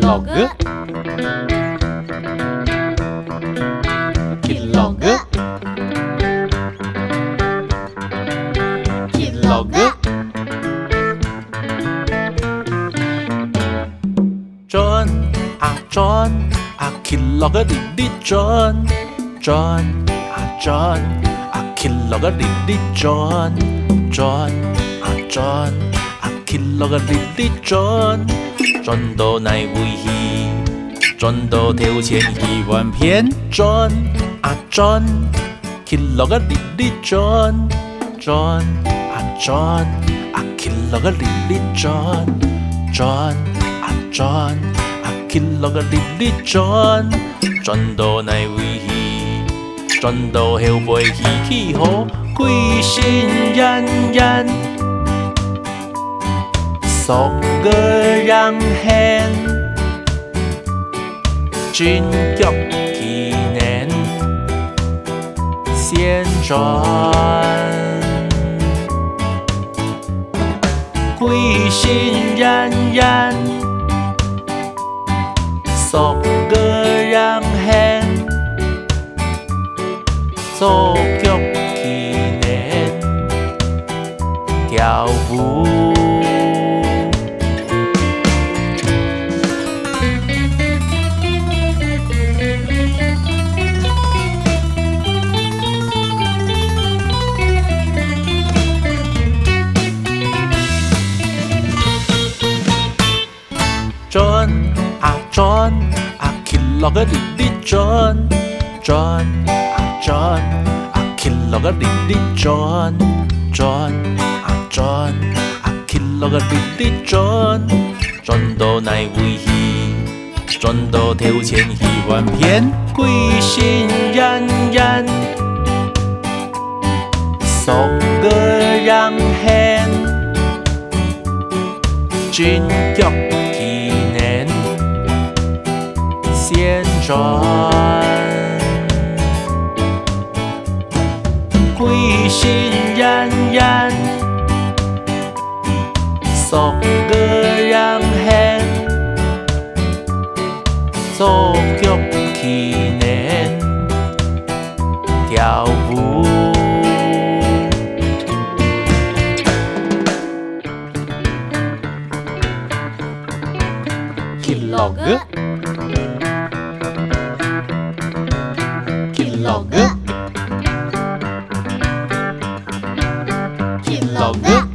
Vlogg. Vlogg. Vlogg. John, John, Vlogg lille John. John, Vlogg lille John. John, Vlogg lille John. John 到乃为戏，John 到跳前戏完片，John Vlogg lille John。John Vlogg lille John。John Vlogg lille John。John 到乃为戏，John 到后背起起好，鬼神人人。sok个人hen，金玉纪念先传，鬼神人人sok个人hen，作曲纪念跳舞。John Vlogg lille John。John Vlogg lille John。John Vlogg lille John。John 到乃为戏，John 到跳前戏完片，鬼神人人sok个人hen，金玉先传，鬼神人人sok个人hen，作曲纪念跳舞。Vlogg. Vlogg.